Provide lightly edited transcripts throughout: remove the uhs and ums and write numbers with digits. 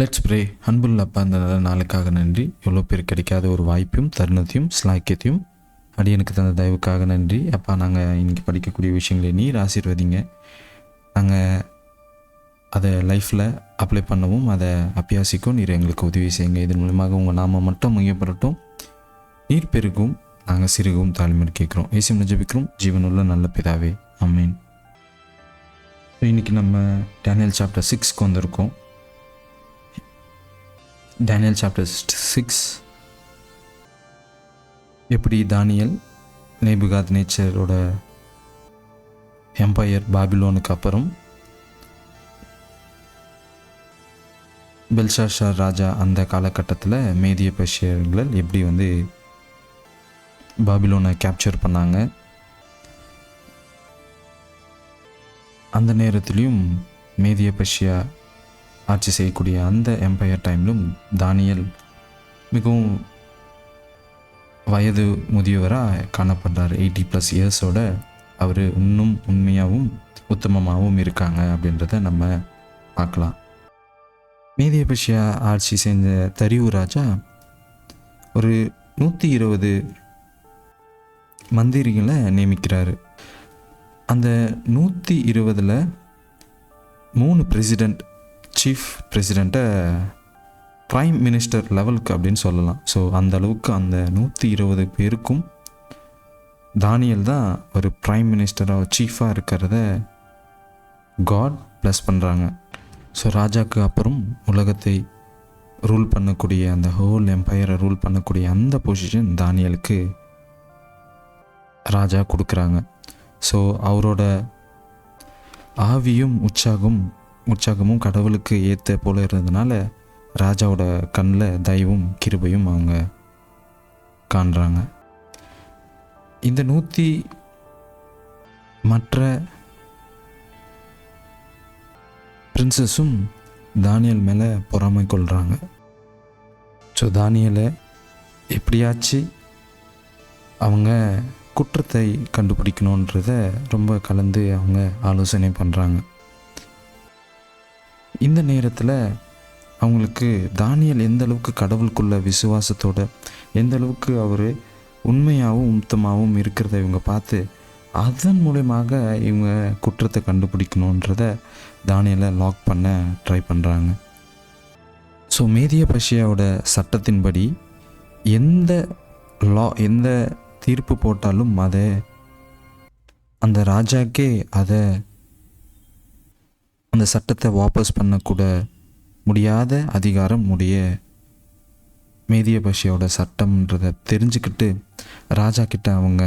Let's pray. அன்புள்ள அப்பா, அந்த நல்ல நாளுக்காக நன்றி. எவ்வளோ பேர் கிடைக்காத ஒரு வாய்ப்பையும் தருணத்தையும் ஸ்லாக்கியத்தையும் அடியனுக்கு தந்த தயவுக்காக நன்றி அப்பா. நாங்கள் இன்றைக்கி படிக்கக்கூடிய விஷயங்களை நீர் ஆசீர்வதிங்க. நாங்கள் அதை லைஃப்பில் அப்ளை பண்ணவும் அதை அபியாசிக்கும் நீர் எங்களுக்கு உதவி செய்யுங்க. இதன் மூலமாக உங்கள் நாம மட்டும் மையப்படட்டும். நீர் பெருகும், நாங்கள் சிறுகவும் தாழ்மையை கேட்குறோம். ஏசுவின் ஜெபிக்கிறோம் ஜீவனுள்ள நல்ல பிதாவே, ஆமீன். இன்றைக்கி நம்ம டேனியல் சாப்டர் 6க்கு வந்திருக்கோம். டேனியல் சாப்டர் 6 எப்படி தானியல் நேபுகாத்நேச்சரோட எம்பையர் பாபிலோனுக்கு அப்புறம் பெல்ஷாஷார் ராஜா அந்த காலகட்டத்தில் மேதிய பெர்ஷியர்கள் எப்படி பாபிலோனை கேப்சர் பண்ணாங்க. அந்த நேரத்துலையும் மேதிய பெர்ஷியா ஆட்சி செய்யக்கூடிய அந்த எம்பையர் டைம்லும் தானியல் மிகவும் வயது முதியவராக காணப்படுறார். 80+ இயர்ஸோட அவர் இன்னும் உண்மையாகவும் உத்தமமாகவும் இருக்காங்க அப்படின்றத நம்ம பார்க்கலாம். மேதிய பெர்ஷியா ஆட்சி செஞ்ச தரியு ராஜா ஒரு 120 மந்திரிகளை நியமிக்கிறாரு. அந்த 120ல் 3 பிரசிடெண்ட், சீஃப் பிரசிடெண்ட்டை ப்ரைம் மினிஸ்டர் லெவலுக்கு அப்படின்னு சொல்லலாம். ஸோ அந்த அளவுக்கு அந்த 120 பேருக்கும் தானியல் தான் ஒரு ப்ரைம் மினிஸ்டராக சீஃபாக இருக்கிறத காட் ப்ளஸ் பண்ணுறாங்க. ஸோ ராஜாவுக்கு அப்புறம் உலகத்தை ரூல் பண்ணக்கூடிய அந்த ஹோல் எம்பையரை ரூல் பண்ணக்கூடிய அந்த பொசிஷன் தானியலுக்கு ராஜா கொடுக்குறாங்க. ஸோ அவரோட ஆவியும் உற்சாகமும் கடவுளுக்கு ஏற்ற போல இருந்ததுனால ராஜாவோட கண்ணில் தயவும் கிருபையும் அவங்க காண்றாங்க. இந்த 100 மற்ற பிரின்சஸும் தானியல் மேலே பொறாமை கொள்கிறாங்க. ஸோ தானியலை எப்படியாச்சு அவங்க குற்றத்தை கண்டுபிடிக்கணுன்றத ரொம்ப கலந்து அவங்க ஆலோசனை பண்ணுறாங்க. இந்த நேரத்தில் அவங்களுக்கு தானியல் எந்த அளவுக்கு கடவுளுக்குள்ள விசுவாசத்தோட, எந்த அளவுக்கு அவர் உண்மையாகவும் உத்தமாகவும் இருக்கிறத இவங்க பார்த்து அதன் மூலமாக இவங்க குற்றத்தை கண்டுபிடிக்கணுன்றத தானியலை லாக் பண்ண ட்ரை பண்ணுறாங்க. ஸோ மேதிய பெர்ஷியாவோட சட்டத்தின்படி எந்த தீர்ப்பு போட்டாலும் அதை அந்த ராஜாக்கே அந்த சட்டத்தை வாபஸ் பண்ணக்கூட முடியாத அதிகாரம் மேதிய பெர்ஷியாவோட சட்டம்ன்றதை தெரிஞ்சுக்கிட்டு ராஜா கிட்ட அவங்க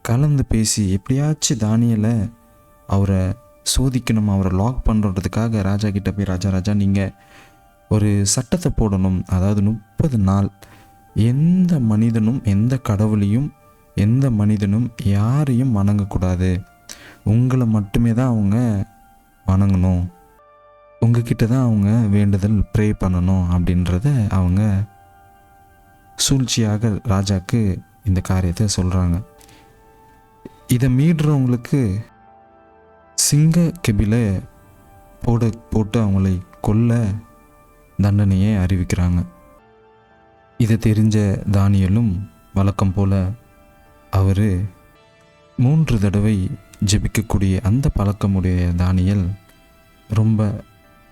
கலந்து பேசி எப்படியாச்சும் தானியலை அவரை சோதிக்கணும், அவரை லாக் பண்ணுறதுக்காக ராஜா கிட்ட போய் ராஜா நீங்கள் ஒரு சட்டத்தை போடணும். அதாவது 30 நாள் எந்த மனிதனும் எந்த கடவுளையும் எந்த மனிதனும் யாரையும் வணங்கக்கூடாது, உங்களை மட்டுமே தான் அவங்க வணங்கணும், உங்ககிட்ட தான் அவங்க வேண்டுதல் ப்ரே பண்ணணும் அப்படின்றத அவங்க சூழ்ச்சியாக ராஜாக்கு இந்த காரியத்தை சொல்கிறாங்க. இதை மீறுறவங்களுக்கு சிங்க கெபில போட்டு அவங்களை கொல்ல தண்டனையை அறிவிக்கிறாங்க. இதை தெரிஞ்ச தானியலும் வழக்கம் போல் அவர் 3 தடவை ஜெபிக்கக்கூடிய அந்த பழக்கமுடைய தானியல் ரொம்ப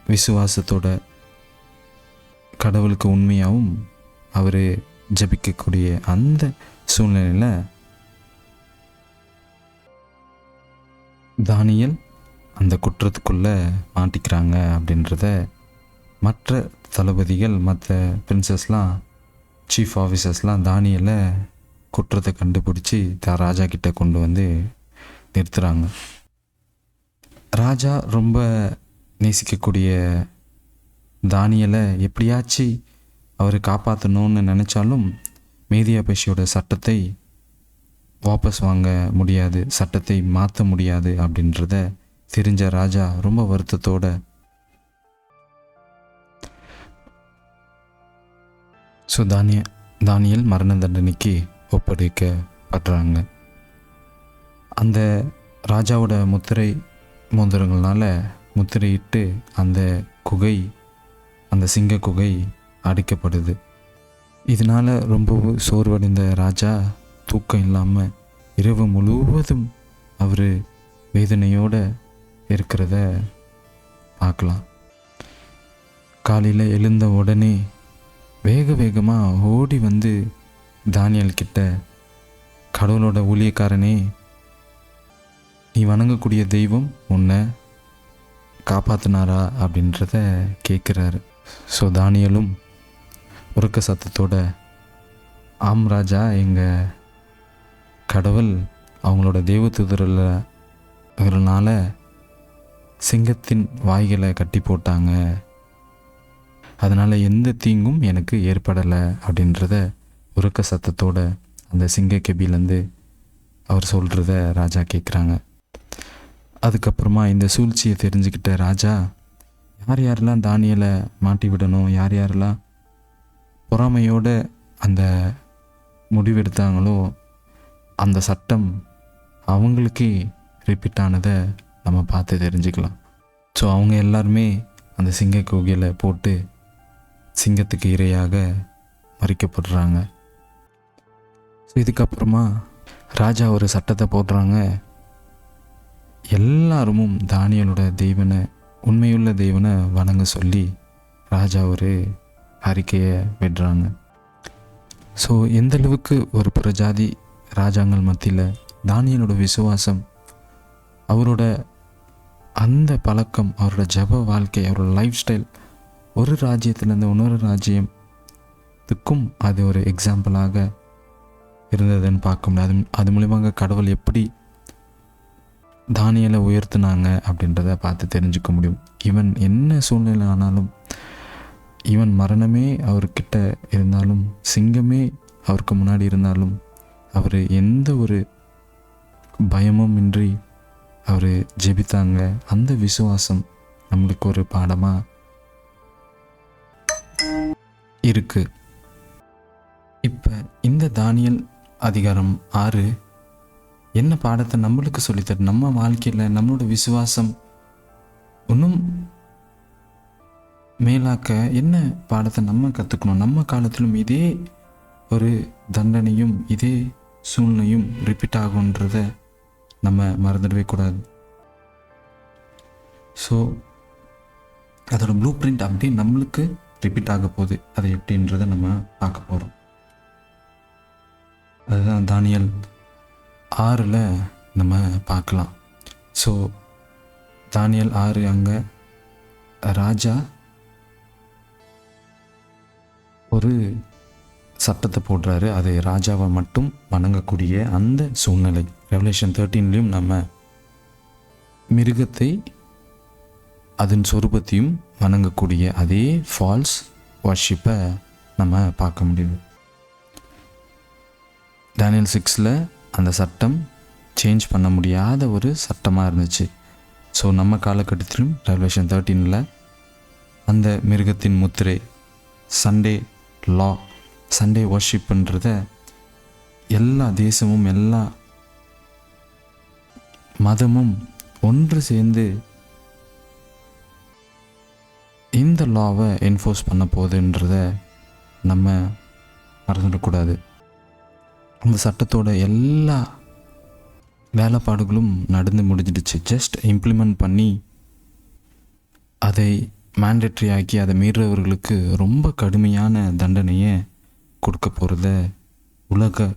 விசுவாசத்தோட கடவுளுக்கு உண்மையாகவும் அவர் ஜெபிக்கக்கூடிய அந்த சூழ்நிலையில் தானியல் அந்த குற்றத்துக்குள்ளே மாட்டிக்கிறாங்க அப்படின்றத மற்ற தளபதிகள், மற்ற பிரின்சஸ்லாம், சீஃப் ஆஃபீஸர்ஸ்லாம் தானியலை குற்றத்தை கண்டுபிடிச்சி ராஜா கிட்ட கொண்டு வந்து நிறுத்துகிறாங்க. ராஜா ரொம்ப நேசிக்கக்கூடிய தானியலை எப்படியாச்சு அவர் காப்பாற்றணும்னு நினச்சாலும் மேதிய பெர்ஷியாவோட சட்டத்தை வாபஸ் வாங்க முடியாது, சட்டத்தை மாற்ற முடியாது அப்படின்றத தெரிஞ்ச ராஜா ரொம்ப வருத்தத்தோட ஸோ தானியல் மரண தண்டனைக்கு ஒப்படைக்கப்படுறாங்க. அந்த ராஜாவோட முத்திரை மோதிரங்கள்னால முத்திரையிட்டு அந்த குகை அந்த சிங்க குகை அடைக்கப்படுது. இதனால் ரொம்பவும் சோர்வடைந்த ராஜா தூக்கம் இல்லாமல் இரவு முழுவதும் அவர் வேதனையோடு இருக்கிறத பார்க்கலாம். காலையில் எழுந்த உடனே வேக வேகமாக ஓடி வந்து தானியேல் கிட்ட, கடவுளோட ஊழியக்காரனே, நீ வணங்கக்கூடிய தெய்வம் உன்னை காப்பாற்றினாரா அப்படின்றத கேட்குறாரு. ஸோ தானியேலும் உறக்க சத்தத்தோட, ஆம் ராஜா, எங்கள் கடவுள் அவங்களோட தேவதூதர்களால் சிங்கத்தின் வாய்களை கட்டி போட்டாங்க, அதனால் எந்த தீங்கும் எனக்கு ஏற்படலை அப்படின்றத உறக்க சத்தத்தோட அந்த சிங்க கெபிலேருந்து அவர் சொல்கிறத ராஜா கேட்குறாங்க. அதுக்கப்புறமா இந்த சூழ்ச்சியை தெரிஞ்சுக்கிட்ட ராஜா யார் யாரெல்லாம் தானியேலை மாட்டி விடணும், யார் யாரெல்லாம் பொறாமையோடு அந்த முடிவெடுத்தாங்களோ அந்த சட்டம் அவங்களுக்கு ரிப்பீட் ஆனதை நம்ம பார்த்து தெரிஞ்சுக்கலாம். ஸோ அவங்க எல்லாருமே அந்த சிங்க குகையில் போட்டு சிங்கத்துக்கு இரையாக மறிக்கப்படுறாங்க. ஸோ இதுக்கப்புறமா ராஜா ஒரு சட்டத்தை போடுறாங்க. எல்லாரும் தானியேலோட தெய்வனை, உண்மையுள்ள தெய்வனை வணங்க சொல்லி ராஜா ஒரு அறிக்கையை விடுறாங்க. ஸோ எந்தளவுக்கு ஒரு புறஜாதி ராஜாங்கள் மத்தியில் தானியேலோட விசுவாசம், அவரோட அந்த பழக்கம், அவரோட ஜப வாழ்க்கை, அவரோட லைஃப் ஸ்டைல் ஒரு ராஜ்யத்திலேருந்து இன்னொரு ராஜ்யத்துக்கும் அது ஒரு எக்ஸாம்பிளாக இருந்ததுன்னு பார்க்க முடியாது. அது மூலியமாக கடவுள் எப்படி தானியேலை உயர்த்தினாங்க அப்படின்றத பார்த்து தெரிஞ்சுக்க முடியும். ஈவன் என்ன சூழ்நிலை ஆனாலும், ஈவன் மரணமே அவர்கிட்ட இருந்தாலும், சிங்கமே அவருக்கு முன்னாடி இருந்தாலும், அவர் எந்த ஒரு பயமும் இன்றி அவர் ஜெபித்தாங்க. அந்த விசுவாசம் நம்மளுக்கு ஒரு பாடமாக இருக்கு. இப்போ இந்த தானியேல் அதிகாரம் 6 என்ன பாடத்தை நம்மளுக்கு சொல்லித்தரு, நம்ம வாழ்க்கையில் நம்மளோட விசுவாசம் இன்னும் மேலாக்க என்ன பாடத்தை நம்ம கற்றுக்கணும். நம்ம காலத்திலும் இதே ஒரு தண்டனையும் இதே சூழ்நிலையும் ரிப்பீட் ஆகுன்றத நம்ம மறந்துடவே கூடாது. ஸோ அதோட ப்ளூ பிரிண்ட் அப்படியே நம்மளுக்கு ரிப்பீட் ஆக போகுது. அது எப்படின்றத நம்ம பார்க்க போகிறோம். அதுதான் தானியேல் 6 நம்ம பார்க்கலாம். ஸோ தானியேல் 6 அங்கே ராஜா ஒரு சட்டத்தை போடுறாரு. அது ராஜாவை மட்டும் வணங்கக்கூடிய அந்த சூழ்நிலை. ரெவலேஷன் 13 நம்ம மிருகத்தை அதன் சொரூபத்தையும் வணங்கக்கூடிய அதே ஃபால்ஸ் வர்ஷிப்பை நம்ம பார்க்க முடியுது. தானியேல் 6 அந்த சட்டம் சேஞ்ச் பண்ண முடியாத ஒரு சட்டமாக இருந்துச்சு. ஸோ நம்ம காலகட்டத்திலும் ரெவலேஷன் 13 அந்த மிருகத்தின் முத்திரை, சண்டே லா, சண்டே வர்ஷிப்புன்றத எல்லா தேசமும் எல்லா மதமும் ஒன்று சேர்ந்து இந்த லாவை என்ஃபோர்ஸ் பண்ண போகுதுன்றத நம்ம மறந்துடக்கூடாது. அந்த சட்டத்தோட எல்லா வேலைப்பாடுகளும் நடந்து முடிஞ்சிடுச்சு. ஜஸ்ட் இம்ப்ளிமெண்ட் பண்ணி அதை மேண்டேட்ரி ஆக்கி அதை மீறவர்களுக்கு ரொம்ப கடுமையான தண்டனையை கொடுக்க போகிறத உலக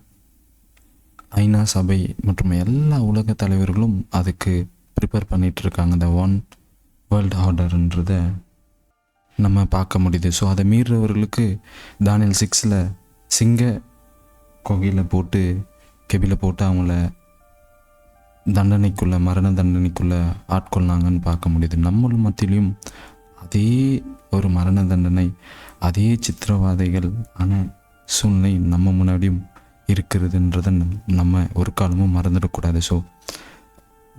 ஐநா சபை மற்றும் எல்லா உலக தலைவர்களும் அதுக்கு ப்ரிப்பேர் பண்ணிகிட்ருக்காங்க. இந்த ஒன் வேர்ல்டு ஆர்டர்ன்றதை நம்ம பார்க்க முடியுது. ஸோ அதை மீறவர்களுக்கு தானியேல் 6 சிங்க கொகையில் போட்டு கெபியில் போட்டு அவங்கள தண்டனைக்குள்ளே, மரண தண்டனைக்குள்ளே ஆட்கொள்ளாங்கன்னு பார்க்க முடியுது. நம்மளும் மத்தியிலையும் அதே ஒரு மரண தண்டனை, அதே சித்திரவாதைகள் ஆன சூழ்நிலை நம்ம முன்னாடியும் இருக்கிறதுன்றதை நம்ம ஒரு காலமும் மறந்துடக்கூடாது. ஸோ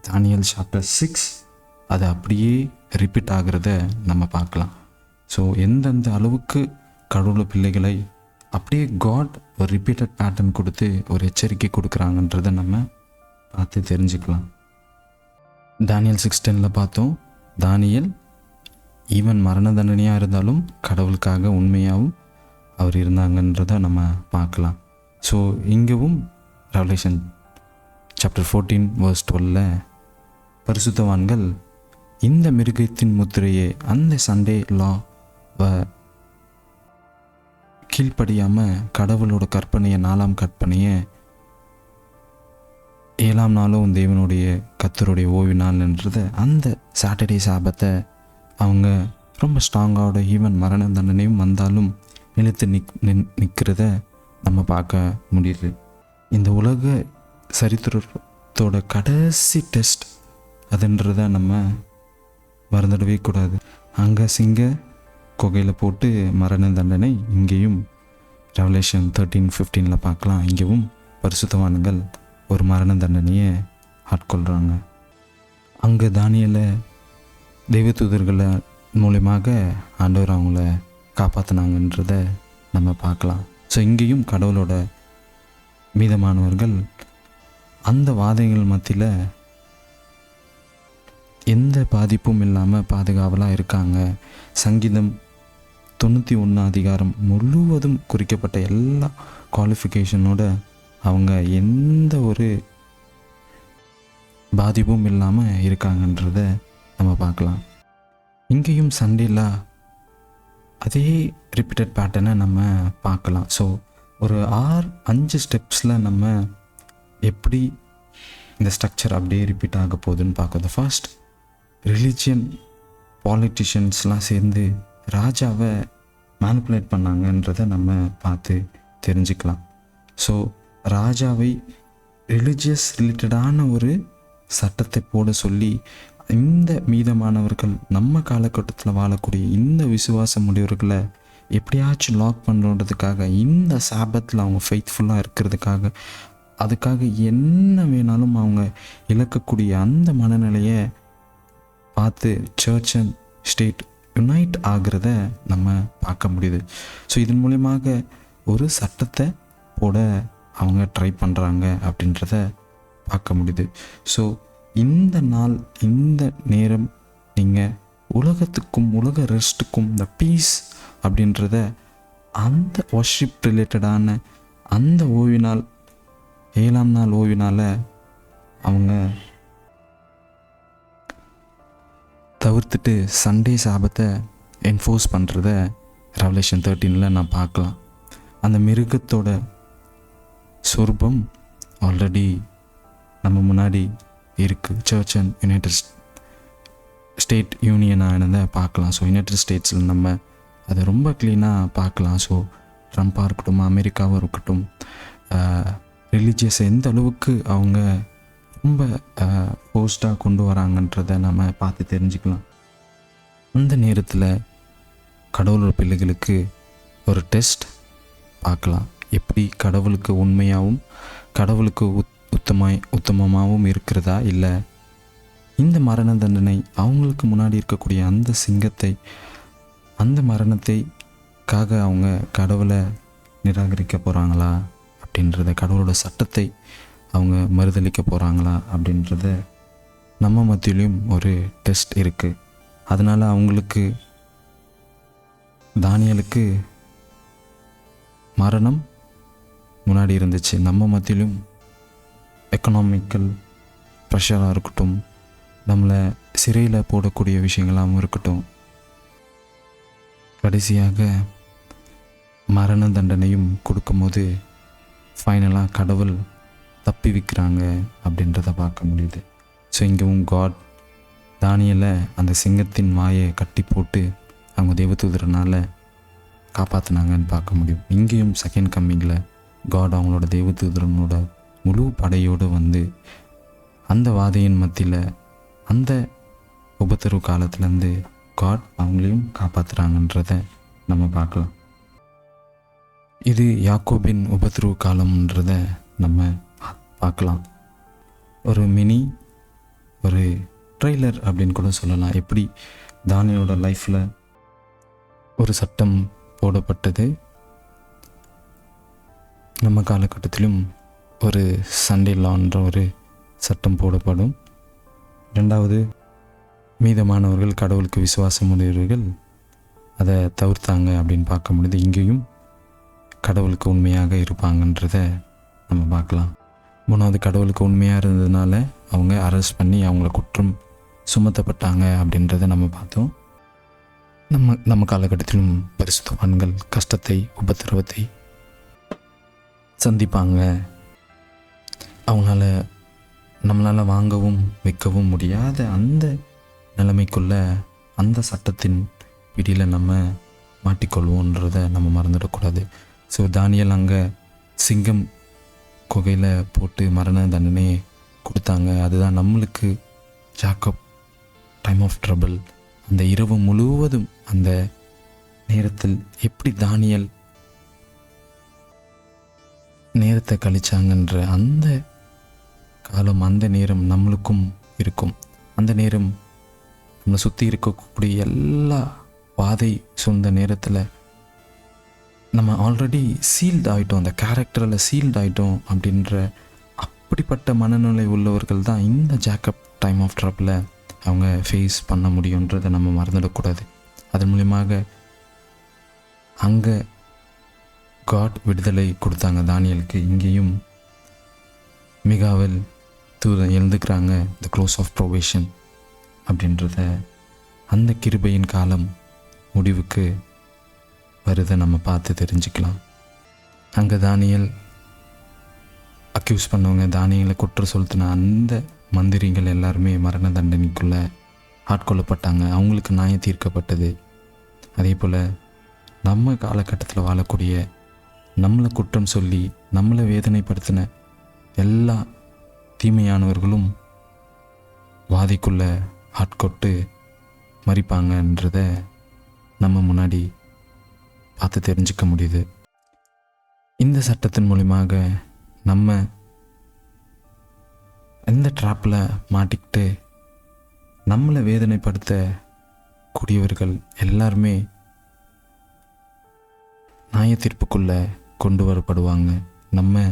தானியேல் சாப்டர் 6 அது அப்படியே ரிப்பீட் ஆகிறத நம்ம பார்க்கலாம். ஸோ எந்தெந்த அளவுக்கு கடவுள் பிள்ளைகளை அப்படியே காட் ஒரு ரிப்பீட்டட் பேட்டர்ன் கொடுத்து ஒரு எச்சரிக்கை கொடுக்குறாங்கன்றதை நம்ம பார்த்து தெரிஞ்சுக்கலாம். தானியேல் 6:10 பார்த்தோம். தானியேல் ஈவன் மரண தண்டனையாக இருந்தாலும் கடவுளுக்காக உண்மையாகவும் அவர் இருந்தாங்கன்றதை நம்ம பார்க்கலாம். ஸோ இங்கவும் ரெவலேஷன் சாப்டர் 14 verse 12 பரிசுத்தவான்கள் இந்த மிருகத்தின் முத்திரையை, அந்த சண்டே லாவை கீழ்ப்படியாமல் கடவுளோட கற்பனையை, 4ஆம் கற்பனையை 7ஆம் நாளும் தேவனுடைய கர்த்தருடைய ஓய்வு நாள்ன்றத அந்த சாட்டர்டே சாபத்தை அவங்க ரொம்ப ஸ்ட்ராங்கோட ஈவன் மரண தண்டனையும் வந்தாலும் நிலைத்து நிற்கிறத நம்ம பார்க்க முடியுது. இந்த உலக சரித்திரத்தோட கடைசி டெஸ்ட் அதுன்றத நம்ம மறந்துடவே கூடாது. அங்கே சிங்க குகையில் போட்டு மரண தண்டனை, இங்கேயும் ரெவலேஷன் 13-15 பார்க்கலாம். இங்கேயும் பரிசுத்தவான்கள் ஒரு மரண தண்டனையை ஆட்கொள்கிறாங்க. அங்கே தானியேலை தெய்வதூதர்களை மூலமாக ஆண்டவர் அவங்கள காப்பாற்றினாங்கன்றத நம்ம பார்க்கலாம். ஸோ இங்கேயும் கடவுளோட மீதமானவர்கள் அந்த வாதைகள் மத்தியில் எந்த பாதிப்பும் இல்லாமல் பாதுகாவலாக இருக்காங்க. சங்கீதம் 91 அதிகாரம் முழுவதும் குறிக்கப்பட்ட எல்லா குவாலிஃபிகேஷனோட அவங்க எந்த ஒரு பாதிப்பும் இல்லாமல் இருக்காங்கன்றத நம்ம பார்க்கலாம். இங்கேயும் சண்டேல அதே ரிப்பீட்டட் பேட்டர்னை நம்ம பார்க்கலாம். ஸோ ஒரு 5 ஸ்டெப்ஸில் நம்ம எப்படி இந்த ஸ்ட்ரக்சர் அப்படியே ரிப்பீட் ஆக போகுதுன்னு பார்க்குறது. ஃபர்ஸ்ட், ரிலிஜியன் பாலிட்டிஷியன்ஸ்லாம் சேர்ந்து ராஜாவை மேனிப்புலேட் பண்ணாங்கன்றதை நம்ம பார்த்து தெரிஞ்சுக்கலாம். ஸோ ராஜாவை ரிலிஜியஸ் ரிலேட்டடான ஒரு சட்டத்தை போட சொல்லி இந்த மீதமானவர்கள் நம்ம காலகட்டத்தில் வாழக்கூடிய இந்த விசுவாச முடிவுகளை எப்படியாச்சும் லாக் பண்ணுறதுக்காக, இந்த சாபத்தில் அவங்க ஃபெய்த்ஃபுல்லாக இருக்கிறதுக்காக, அதுக்காக என்ன வேணாலும் அவங்க இழக்கக்கூடிய அந்த மனநிலையை பார்த்து சர்ச் அண்ட் ஸ்டேட் யுனைட் ஆகிறத நம்ம பார்க்க முடியுது. ஸோ இதன் மூலமாக ஒரு சட்டத்தை போட அவங்க ட்ரை பண்ணுறாங்க அப்படின்றத பார்க்க முடியுது. ஸோ இந்த நாள், இந்த நேரம் நீங்கள் உலகத்துக்கும் உலக ரெஸ்ட்டுக்கும் இந்த பீஸ் அப்படின்றத அந்த வர்ஷிப் ரிலேட்டடான அந்த ஓய்வினால், 7ஆம் நாள் ஓய்வினால் அவங்க தவிர்த்துட்டு சண்டே சாபத்தை என்ஃபோர்ஸ் பண்ணுறத ரெவலேஷன் 13 நான் பார்க்கலாம். அந்த மிருகத்தோட சொரூபம் ஆல்ரெடி நம்ம முன்னாடி இருக்குது. Church and united state union ஆனதை பார்க்கலாம். ஸோ யுனைடெட் ஸ்டேட்ஸில் நம்ம அதை ரொம்ப க்ளீனாக பார்க்கலாம். ஸோ ட்ரம்ப்பாக இருக்கட்டும், அமெரிக்காவாக இருக்கட்டும், ரிலீஜியஸை எந்த அளவுக்கு அவங்க ரொம்ப போஸ்டாக கொண்டு வராங்கன்றதை நம்ம பார்த்து தெரிஞ்சுக்கலாம். அந்த நேரத்தில் கடவுளோட பிள்ளைகளுக்கு ஒரு டெஸ்ட் பார்க்கலாம். எப்படி கடவுளுக்கு உண்மையாகவும் கடவுளுக்கு உத்தமமாகவும் இருக்கிறதா, இல்லை இந்த மரண தண்டனை அவங்களுக்கு முன்னாடி இருக்கக்கூடிய அந்த சிங்கத்தை, அந்த மரணத்தைக்காக அவங்க கடவுளை நிராகரிக்க போகிறாங்களா அப்படின்றத, கடவுளோட சட்டத்தை அவங்க மறுதளிக்க போகிறாங்களா அப்படின்றத நம்ம மத்தியிலையும் ஒரு டெஸ்ட் இருக்குது. அதனால் அவங்களுக்கு, தானியேலுக்கு மரணம் முன்னாடி இருந்துச்சு. நம்ம மத்தியிலும் எக்கனாமிக்கல் ப்ரெஷராக இருக்கட்டும், நம்மளை சிறையில் போடக்கூடிய விஷயங்களாகவும் இருக்கட்டும், கடைசியாக மரண தண்டனையும் கொடுக்கும்போது ஃபைனலாக கடவுள் தப்பி வைக்கிறாங்க அப்படின்றத பார்க்க முடியுது. ஸோ இங்கேவும் காட் தானியேலை அந்த சிங்கத்தின் வாயை கட்டி போட்டு அவங்க தேவதூதரனால் காப்பாற்றினாங்கன்னு பார்க்க முடியும். இங்கேயும் செகண்ட் கம்மிங்கில் காட் அவங்களோட தேவதூதரனோட முழு படையோடு வந்து அந்த வாதையின் மத்தியில், அந்த உபத்திரவு காலத்துலேருந்து காட் அவங்களையும் காப்பாற்றுறாங்கன்றத நம்ம பார்க்கலாம். இது யாக்கோபின் உபத்திரவு காலம்ன்றத நம்ம பார்க்கலாம். ஒரு மினி, ஒரு ட்ரெய்லர் அப்படின்னு கூட சொல்லலாம். எப்படி தானியேலோட லைஃப்பில் ஒரு சட்டம் போடப்பட்டது, நம்ம காலகட்டத்திலும் ஒரு சண்டே லான்ற ஒரு சட்டம் போடப்படும். ரெண்டாவது, மீதமானவர்கள் கடவுளுக்கு விசுவாசம் உடையவர்கள் அதை தவிர்த்தாங்க அப்படின்னு பார்க்க முடியுது. இங்கேயும் கடவுளுக்கு உண்மையாக இருப்பாங்கன்றத நம்ம பார்க்கலாம். 3வது, கடவுளுக்கு உண்மையாக இருந்ததுனால அவங்க அரெஸ்ட் பண்ணி அவங்கள குற்றம் சுமத்தப்பட்டாங்க அப்படின்றத நம்ம பார்த்தோம். நம்ம காலகட்டத்திலும் பரிசுத்தவான்கள் கஷ்டத்தை, உபத்திரவத்தை சந்திப்பாங்க. நம்மளால் வாங்கவும் விற்கவும் முடியாத அந்த நிலைமைக்குள்ள அந்த சட்டத்தின் பிடியில் நம்ம மாட்டிக்கொள்வோன்றதை நம்ம மறந்துடக்கூடாது. ஸோ தானியேல் அங்கே சிங்கம் குகையில் போட்டு மரண தண்டனையை கொடுத்தாங்க. அதுதான் நம்மளுக்கு ஜாக்கப் டைம் ஆஃப் ட்ரபிள். அந்த இரவு முழுவதும் அந்த நேரத்தில் எப்படி தானியேல் நேரத்தை கழிச்சாங்கன்ற அந்த காலம், அந்த நேரம் நம்மளுக்கும் இருக்கும். அந்த நேரம் நம்மளை சுற்றி இருக்கக்கூடிய எல்லா பாதை சூழ்ந்த நேரத்தில் நம்ம ஆல்ரெடி சீல்டு ஆகிட்டோம், அந்த கேரக்டரில் சீல்டு ஆகிட்டோம் அப்படின்ற அப்படிப்பட்ட மனநிலை உள்ளவர்கள் தான் இந்த ஜாக்கப் டைம் ஆஃப் ட்ரபிளை அவங்க ஃபேஸ் பண்ண முடியுன்றதை நம்ம மறந்துடக்கூடாது. அதன் மூலியமாக அங்கே காட் விடுதலை கொடுத்தாங்க தானியேலுக்கு. இங்கேயும் மிகாவேல் தூதன் எழுந்துக்கிறாங்க, த க்ளோஸ் ஆஃப் ப்ரொவேஷன் அப்படின்றத, அந்த கிருபையின் காலம் முடிவுக்கு வருதை நம்ம பார்த்து தெரிஞ்சுக்கலாம். அங்கே தானியேல் அக்யூஸ் பண்ணவங்க, தானியேலை குற்றம் செலுத்தின அந்த மந்திரிகள் எல்லாருமே மரண தண்டனைக்குள்ளே ஆட்கொள்ளப்பட்டாங்க. அவங்களுக்கு நியாயம் தீர்க்கப்பட்டது. அதே போல் நம்ம காலகட்டத்தில் வாழக்கூடிய, நம்மளை குற்றம் சொல்லி நம்மளை வேதனைப்படுத்தின எல்லா தீமையானவர்களும் வாதிக்குள்ளே ஆட்கொட்டு மறிப்பாங்கன்றத நம்ம முன்னாடி பார்த்து தெரிஞ்சுக்க முடியுது. இந்த சட்டத்தின் மூலியமாக நம்ம எந்த ட்ராப்பில் மாட்டிக்கிட்டு நம்மளை வேதனைப்படுத்த கூடியவர்கள் எல்லாருமே நியாய தீர்ப்புக்குள்ளே கொண்டு வரப்படுவாங்க. நம்ம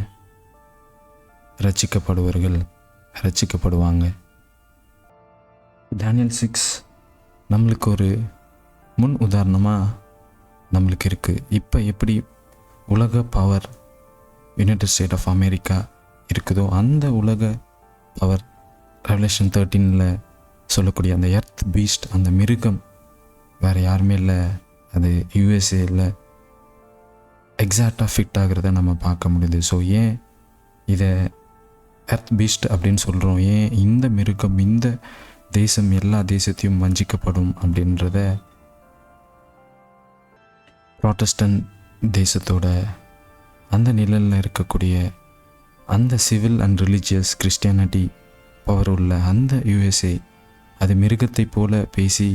ரட்சிக்கப்படுவாங்க. தானியேல் 6 நம்மளுக்கு ஒரு முன் உதாரணமாக நம்மளுக்கு இருக்குது. இப்போ எப்படி உலக power united state of America இருக்குதோ, அந்த உலக பவர் ரெவலேஷன் 13 சொல்லக்கூடிய அந்த எர்த் பீஸ்ட், அந்த மிருகம் வேறு யாருமே இல்லை, அது யூஎஸ்ஏயில் எக்ஸாக்டாக ஃபிட் ஆகிறத நம்ம பார்க்க முடியுது. ஸோ ஏன் இதை எர்த் பீஸ்ட் அப்படின்னு சொல்கிறோம்? ஏன் இந்த மிருகம், இந்த தேசம் எல்லா தேசத்தையும் வஞ்சிக்கப்படும் அப்படின்றத ப்ராட்டஸ்டன்ட் தேசத்தோட அந்த நிழலில் இருக்கக்கூடிய அந்த civil and religious Christianity power உள்ள அந்த யூஎஸ்ஏ அது மிருகத்தை போல பேசி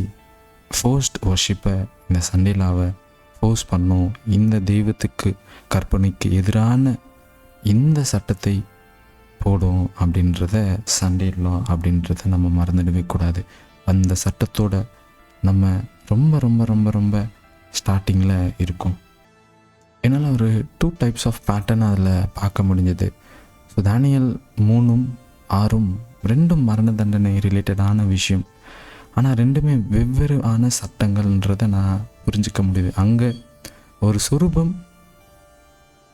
ஃபோர்ஸ்ட் வர்ஷிப்பை, இந்த சண்டேலாவை ஃபோர்ஸ் பண்ணும், இந்த தெய்வத்துக்கு கற்பனைக்கு எதிரான இந்த சட்டத்தை போடும் அப்படின்றத, சண்டேலா அப்படின்றத நம்ம மறந்துடவே கூடாது. அந்த சட்டத்தோட நம்ம ரொம்ப ரொம்ப ரொம்ப ரொம்ப ஸ்டார்டிங்கில் இருக்கும். என்னால் ஒரு 2 டைப்ஸ் ஆஃப் பேட்டர்ன் அதில் பார்க்க முடிஞ்சது. ஸோ தானியேல் 3, 6 ரெண்டும் மரண தண்டனை ரிலேட்டடான விஷயம். ஆனால் ரெண்டுமே வெவ்வேறு ஆன சட்டங்கள்ன்றதை நான் புரிஞ்சிக்க முடியுது. அங்கே ஒரு சொரூபம்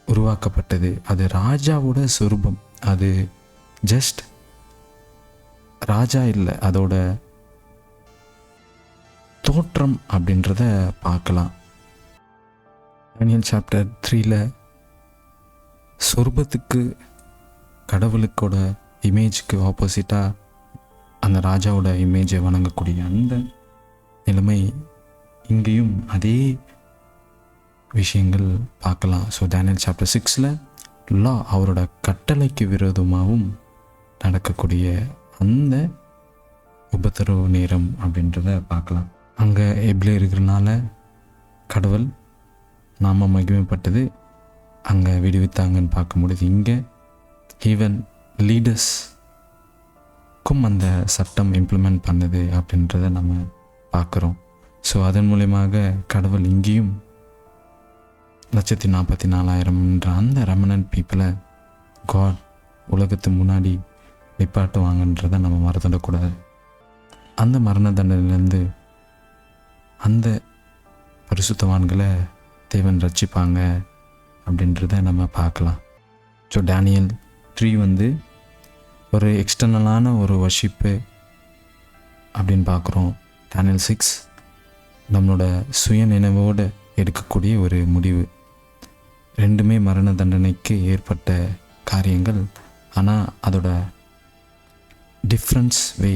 உருவாக்கப்பட்டது, அது ராஜாவோட சொரூபம். அது ஜஸ்ட் ராஜா இல்லை, அதோட தோற்றம் அப்படின்றத பார்க்கலாம். தானியேல் சாப்டர் 3 சொரூபத்துக்கு, கடவுளுக்கோட இமேஜுக்கு ஆப்போசிட்டாக அந்த ராஜாவோட இமேஜை வணங்கக்கூடிய அந்த நிலைமை இங்கேயும் அதே விஷயங்கள் பார்க்கலாம். ஸோ தானியேல் சாப்டர் 6 லா அவரோட கட்டளைக்கு விரோதமாகவும் நடக்கக்கூடிய அந்த உபத்திரவு நேரம் அப்படின்றத பார்க்கலாம். அங்கே எப்படி இருக்கிறனால கடவுள் நாம மகிமைப்பட்டது, அங்கே விடுவித்தாங்கன்னு பார்க்க முடியுது. இங்கே ஈவன் லீடர்ஸ்க்கும் அந்த சட்டம் இம்ப்ளிமெண்ட் பண்ணுது அப்படின்றத நம்ம பார்க்குறோம். ஸோ அதன் மூலயமாக கடவுள் இங்கேயும் 144,000 அந்த ரெமனன்ட் பீப்புளை காட் உலகத்து முன்னாடி நிப்பாட்டுவாங்கன்றதை நம்ம மறந்துடக்கூடாது. அந்த மரண தண்டனையிலேருந்து அந்த பரிசுத்தவான்களை தேவன் ரட்சிப்பாங்க அப்படின்றத நம்ம பார்க்கலாம். ஸோ டேனியல் 3 ஒரு எக்ஸ்டர்னலான ஒரு வர்ஷிப்பு அப்படின்னு பார்க்குறோம். டேனியல் 6 நம்மளோட சுய நினைவோடு எடுக்கக்கூடிய ஒரு முடிவு. ரெண்டுமே மரண தண்டனைக்கு ஏற்பட்ட காரியங்கள். ஆனால் அதோட டிஃப்ரென்ஸ் வே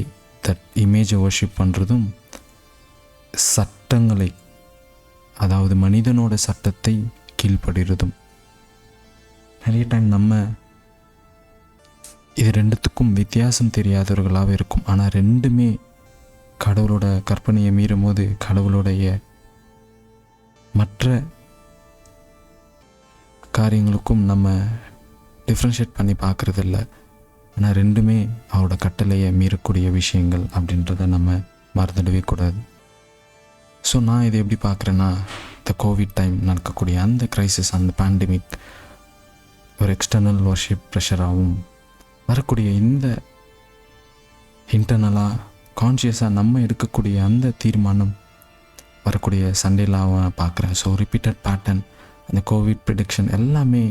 தட் இமேஜை வர்ஷிப் பண்ணுறதும் சட்டங்களை, அதாவது மனிதனோட சட்டத்தை கீழ்ப்படுகிறதும். நிறைய டைம் நம்ம இது ரெண்டுத்துக்கும் வித்தியாசம் தெரியாதவர்களாக இருக்கும். ஆனால் ரெண்டுமே கடவுளோட கற்பனையை மீறும் போது கடவுளுடைய மற்ற காரியங்களுக்கும் நம்ம டிஃப்ரென்ஷியேட் பண்ணி பார்க்குறதில்ல. ஆனால் ரெண்டுமே அவரோட கட்டளையை மீறக்கூடிய விஷயங்கள் அப்படின்றத நம்ம மறந்துடவே கூடாது. ஸோ நான் இதை எப்படி பார்க்குறேன்னா, இந்த கோவிட் டைம் நடக்கக்கூடிய அந்த க்ரைசிஸ், அந்த பேண்டமிக் ஒரு எக்ஸ்டர்னல் வர்ஷிப் ப்ரெஷராகவும் வரக்கூடிய இந்த இன்டர்னலாக கான்ஷியஸாக நம்ம எடுக்கக்கூடிய அந்த தீர்மானம் வரக்கூடிய சண்டேலாக பார்க்குறேன். ஸோ ரிப்பீட்டட் பேட்டர்ன், அந்த கோவிட் ப்ரிடிக்ஷன் எல்லாமே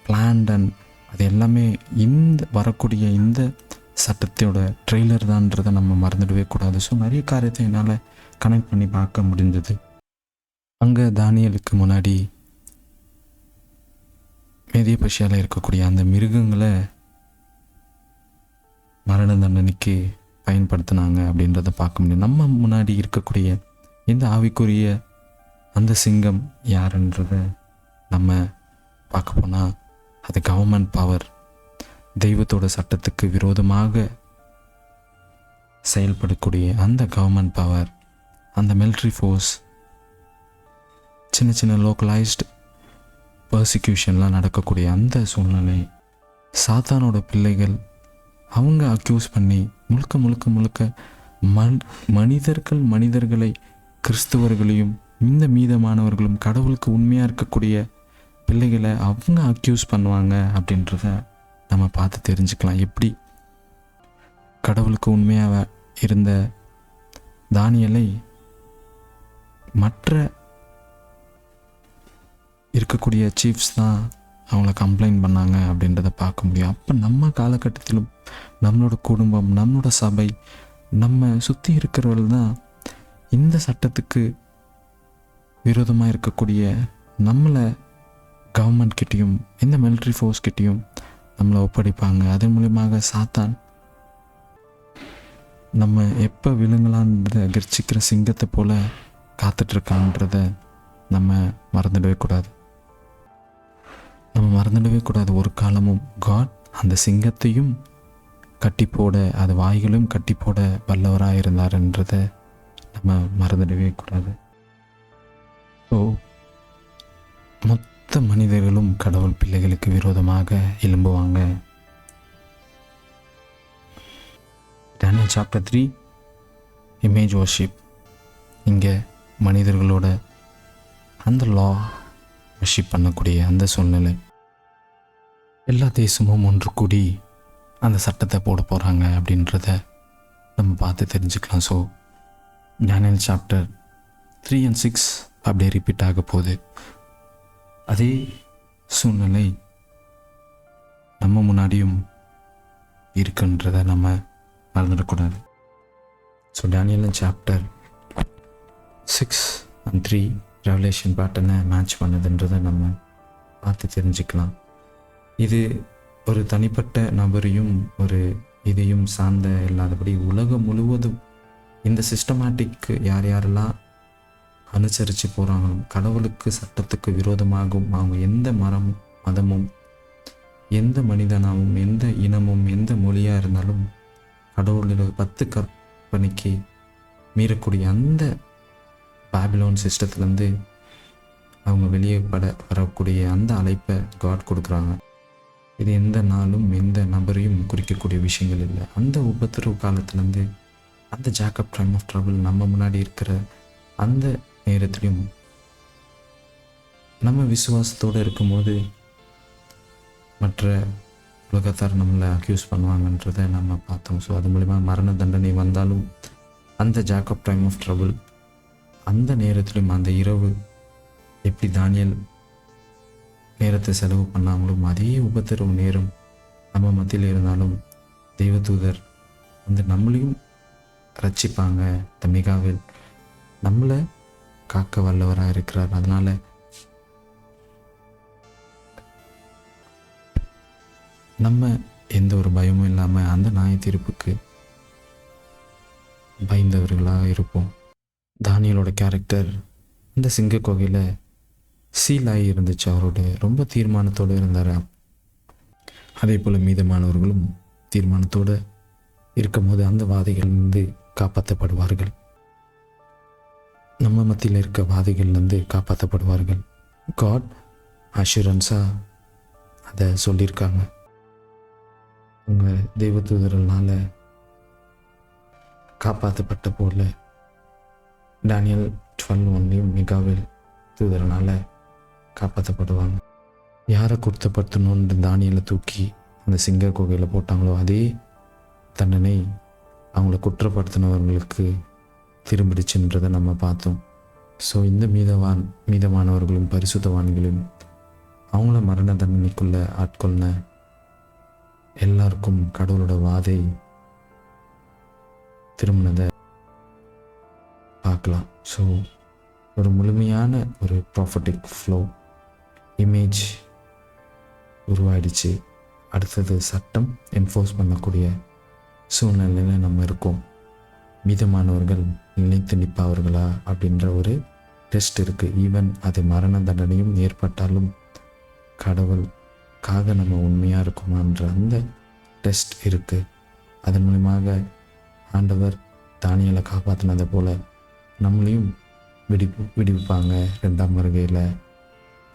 பிளான்ட் அண்ட் அது எல்லாமே இந்த வரக்கூடிய இந்த சட்டத்தோட ட்ரெய்லர் தான்றதை நம்ம மறந்துடவே கூடாது. ஸோ நிறைய காரியத்தை என்னால் கனெக்ட் பண்ணி பார்க்க முடிஞ்சது. அங்கே தானியலுக்கு முன்னாடி மேதிய பர்ஷியாவில் இருக்கக்கூடிய அந்த மிருகங்களை மரண தண்டனைக்கு பயன்படுத்தினாங்க அப்படின்றத பார்க்க முடியும். நம்ம முன்னாடி இருக்கக்கூடிய இந்த ஆவிக்குரிய அந்த சிங்கம் யாருன்றத நம்ம பார்க்க போனால் அது கவர்மெண்ட் பவர், தெய்வத்தோட சட்டத்துக்கு விரோதமாக செயல்படக்கூடிய அந்த கவர்மெண்ட் பவர், அந்த மிலிட்ரி ஃபோர்ஸ், சின்ன சின்ன லோக்கலைஸ்டு பர்சிக்யூஷன்லாம் நடக்கக்கூடிய அந்த சூழ்நிலை, சாத்தானோட பிள்ளைகள் அவங்க அக்யூஸ் பண்ணி முழுக்க முழுக்க முழுக்க மனிதர்களை கிறிஸ்துவர்களையும் இந்த மீதமானவர்களும் கடவுளுக்கு உண்மையாக இருக்கக்கூடிய பிள்ளைகளை அவங்க அக்யூஸ் பண்ணுவாங்க அப்படின்றத நம்ம பார்த்து தெரிஞ்சுக்கலாம். எப்படி கடவுளுக்கு உண்மையாக இருந்த தானியலை மற்ற இருக்கக்கூடிய சீஃப்ஸ் தான் அவங்கள கம்ப்ளைண்ட் பண்ணாங்க அப்படின்றத பார்க்க முடியும். அப்போ நம்ம காலகட்டத்திலும் நம்மளோட குடும்பம், நம்மளோட சபை, நம்ம சுற்றி இருக்கிறவர்கள் தான் இந்த சட்டத்துக்கு விரோதமாக இருக்கக்கூடிய நம்மளை கவர்மெண்ட் கிட்டேயும் இந்த மிலிட்ரி ஃபோர்ஸ் கிட்டேயும் நம்மளை ஒப்படைப்பாங்க. அதன் மூலியமாக சாத்தான் நம்ம எப்போ விழுங்கலான்றத கர்ச்சிக்கிற சிங்கத்தை போல் காத்துட்ருக்கான்றத நம்ம மறந்துடவே கூடாது. ஒரு காலமும் காட் அந்த சிங்கத்தையும் கட்டி போட, அது வாய்களையும் கட்டி போட வல்லவராக இருந்தார்ன்றதை நம்ம மறந்துடவே கூடாது. ஸோ மொத்த மனிதர்களும் கடவுள் பிள்ளைகளுக்கு விரோதமாக எழும்புவாங்க. Daniel chapter 3 image worship. இங்கே மனிதர்களோட அந்த லா வர்ஷிப் பண்ணக்கூடிய அந்த சூழ்நிலை, எல்லா தேசமும் ஒன்று கூடி அந்த சட்டத்தை போட போகிறாங்க அப்படின்றத நம்ம பார்த்து தெரிஞ்சுக்கலாம். ஸோ டேனியல் சாப்டர் 3 and 6 அப்படியே ரிப்பீட் ஆக போகுது. அதே சூழ்நிலை நம்ம முன்னாடியும் இருக்குன்றதை நம்ம மறந்துடக்கூடாது. So Daniel chapter 6 and 3 revelation பேட்டர்னை மேட்ச் பண்ணுதுன்றதை நம்ம பார்த்து தெரிஞ்சுக்கலாம். இது ஒரு தனிப்பட்ட நபரையும் ஒரு இதையும் சார்ந்த இல்லாதபடி உலகம் முழுவதும் இந்த சிஸ்டமேட்டிக் யாரெல்லாம் அனுசரித்து போகிறாங்களோ, கடவுளுக்கு சட்டத்துக்கு விரோதமாகவும் அவங்க எந்த மதமும் எந்த மனிதனாகவும் எந்த இனமும் எந்த மொழியாக இருந்தாலும் கடவுளோட 10 கற்பனைக்கு மீறக்கூடிய அந்த பாபிலோன் சிஸ்டத்துலேருந்து அவங்க வெளியே வரக்கூடிய அந்த அழைப்பை காட் கொடுக்குறாங்க. இது எந்த நாளும் எந்த நபரையும் குறிக்கக்கூடிய விஷயங்கள் இல்லை. அந்த உபத்திரவு காலத்துலேருந்து அந்த ஜாக்கப் டைம் ஆஃப் ட்ரபிள் நம்ம முன்னாடி இருக்கிற அந்த நேரத்துலையும் நம்ம விசுவாசத்தோடு இருக்கும்போது மற்ற உலகத்தார் நம்மளை அக்யூஸ் பண்ணுவாங்கன்றதை நம்ம பார்த்தோம். ஸோ அது மூலிமா மரண தண்டனை வந்தாலும் அந்த ஜாக்கப் டைம் ஆஃப் ட்ரபிள், அந்த நேரத்திலும் அந்த இரவு எப்படி தானியேல் நேரத்தை செலவு பண்ணாமலும் அதே உபத்திரவு நேரம் நம்ம மத்தியில் இருந்தாலும் தெய்வதூதர் வந்து நம்மளையும் ரட்சிப்பாங்க. இந்த மிகாவேல் நம்மளை காக்க வல்லவராக இருக்கிறார். அதனால் நம்ம எந்த ஒரு பயமும் இல்லாமல் அந்த நியாய தீர்ப்புக்கு பயந்தவர்களாக இருப்போம். தானியலோட கேரக்டர் இந்த சிங்க கோகையில் சீலாகி இருந்துச்சு. அவரோட ரொம்ப தீர்மானத்தோடு இருந்தார். அதே போல் மீதமானவர்களும் தீர்மானத்தோடு இருக்கும்போது அந்த வாதைகள்லேருந்து காப்பாற்றப்படுவார்கள். நம்ம மத்தியில் இருக்க வாதைகள்லேருந்து காப்பாற்றப்படுவார்கள். காட் அஷூரன்ஸாக அதை சொல்லியிருக்காங்க. உங்கள் தெய்வதூதர்களால் காப்பாற்றப்பட்ட போல டானியல் 12:1 மிகாவேல் தூதரனால் காப்பாற்றப்படுவாங்க. யாரை குற்றப்படுத்தணுன்ற தானியலை தூக்கி அந்த சிங்க குகையில் போட்டாங்களோ அதே தண்டனை அவங்கள குற்றப்படுத்தினவர்களுக்கு திரும்பிடுச்சுன்றதை நம்ம பார்த்தோம். ஸோ இந்த மீதமானவர்களும் பரிசுத்தவான்களும் அவங்கள மரண தண்டனைக்குள்ளே ஆட்கொள்ள எல்லாருக்கும் கடவுளோட வாதை திரும்பினதை பார்க்கலாம். ஸோ ஒரு முழுமையான ஒரு ப்ராஃபட்டிக் ஃப்ளோ இமேஜ் உருவாயிடுச்சு. அடுத்தது சட்டம் என்ஃபோர்ஸ் பண்ணக்கூடிய சூழ்நிலையில் நம்ம இருக்கோம். மீதமானவர்கள் நிலைத்து நிற்பார்களா அப்படின்ற ஒரு டெஸ்ட் இருக்குது. ஈவன் அது மரண தண்டனையும் ஏற்பட்டாலும் கடவுளுக்காக நம்ம உண்மையாக இருக்குமான்ற அந்த டெஸ்ட் இருக்குது. அதன் மூலமாக ஆண்டவர் தானியலை காப்பாற்றினதை போல் நம்மளையும் விடுவிப்பாங்க. 2ஆம் வருகையில்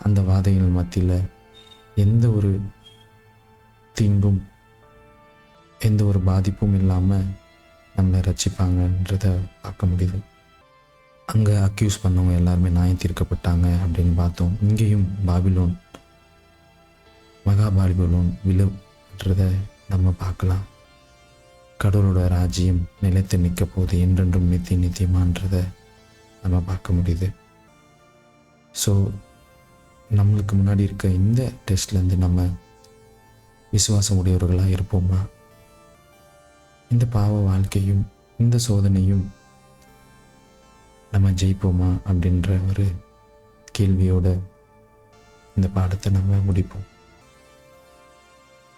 அந்த வாதைகள் மத்தியில் எந்த ஒரு தீங்கும் எந்த ஒரு பாதிப்பும் இல்லாமல் நம்மளை ரட்சிப்பாங்கன்றதை பார்க்க முடியுது. அங்கே அக்யூஸ் பண்ணவங்க எல்லாருமே நியாயம் தீர்க்கப்பட்டாங்க அப்படின்னு பார்த்தோம். இங்கேயும் பாபிலோன் பாபிலோன் விழுன்றதை நம்ம பார்க்கலாம். கடவுளோட ராஜ்யம் நிலைத்து நிற்க போது என்றென்றும் நித்தியமான்றதை நம்ம பார்க்க முடியுது. ஸோ நம்மளுக்கு முன்னாடி இருக்க இந்த டெஸ்ட்லேருந்து நம்ம விசுவாசம் உடையவர்களாக இருப்போமா? இந்த பாவ வாழ்க்கையும் இந்த சோதனையும் நம்ம ஜெயிப்போமா அப்படின்ற ஒரு கேள்வியோட இந்த பாடத்தை நம்ம முடிப்போம்.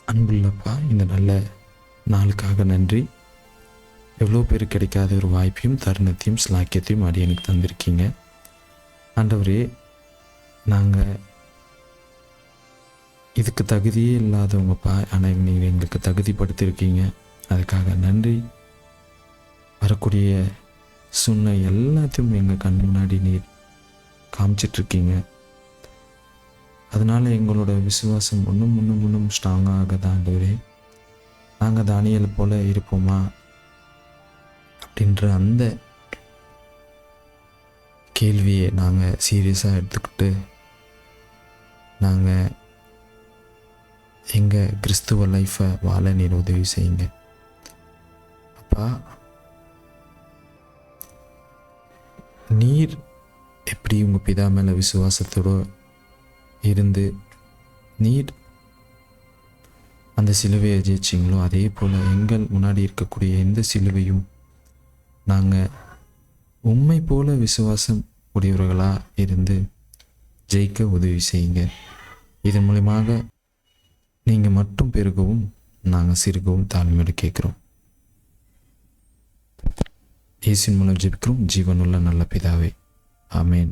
அன்புள்ளப்பா, இந்த நல்ல நாளுக்காக நன்றி. எவ்வளோ பேர் கிடைக்காத ஒரு வாய்ப்பையும் தருணத்தையும் ஸ்லாக்கியத்தையும் எனக்கு தந்திருக்கீங்க. ஆண்டவரே, நாங்கள் இதுக்கு தகுதியே இல்லாதவங்கப்பா, ஆனால் நீங்கள் எங்களுக்கு தகுதிப்படுத்தியிருக்கீங்க. அதுக்காக நன்றி. வரக்கூடிய சூழ்நிலை எல்லாத்தையும் எங்கள் கண் முன்னாடி நீர் காமிச்சிட்ருக்கீங்க. அதனால் எங்களோட விசுவாசம் இன்னும் ஸ்ட்ராங்காக தான் ஆண்டவரே. நாங்கள் தானியேலை போல் இருப்போமா அப்படின்ற அந்த கேள்வியை நாங்கள் சீரியஸாக எடுத்துக்கிட்டு நாங்கள் எங்கள் கிறிஸ்துவ லைஃப்பை வாழ நீர் உதவி செய்யுங்க அப்பா. நீர் எப்படி உங்கள் பிதா மேலே விசுவாசத்தோடு இருந்து நீர் அந்த சிலுவையை ஜெயிச்சிங்களோ, அதே போல் எங்கள் முன்னாடி இருக்கக்கூடிய எந்த சிலுவையும் நாங்கள் உண்மை போல விசுவாசம் உடையவர்களாக இருந்து ஜெயிக்க உதவி செய்யுங்க. இதன் மூலமாக நீங்கள் மட்டும் பெருகவும் நாங்கள் சிறுகவும் தாழ்மையோடு கேட்குறோம். இயேசுவின் மூலம் ஜெபிக்கிறோம் ஜீவனுள்ள நல்ல பிதாவே. ஆமேன்.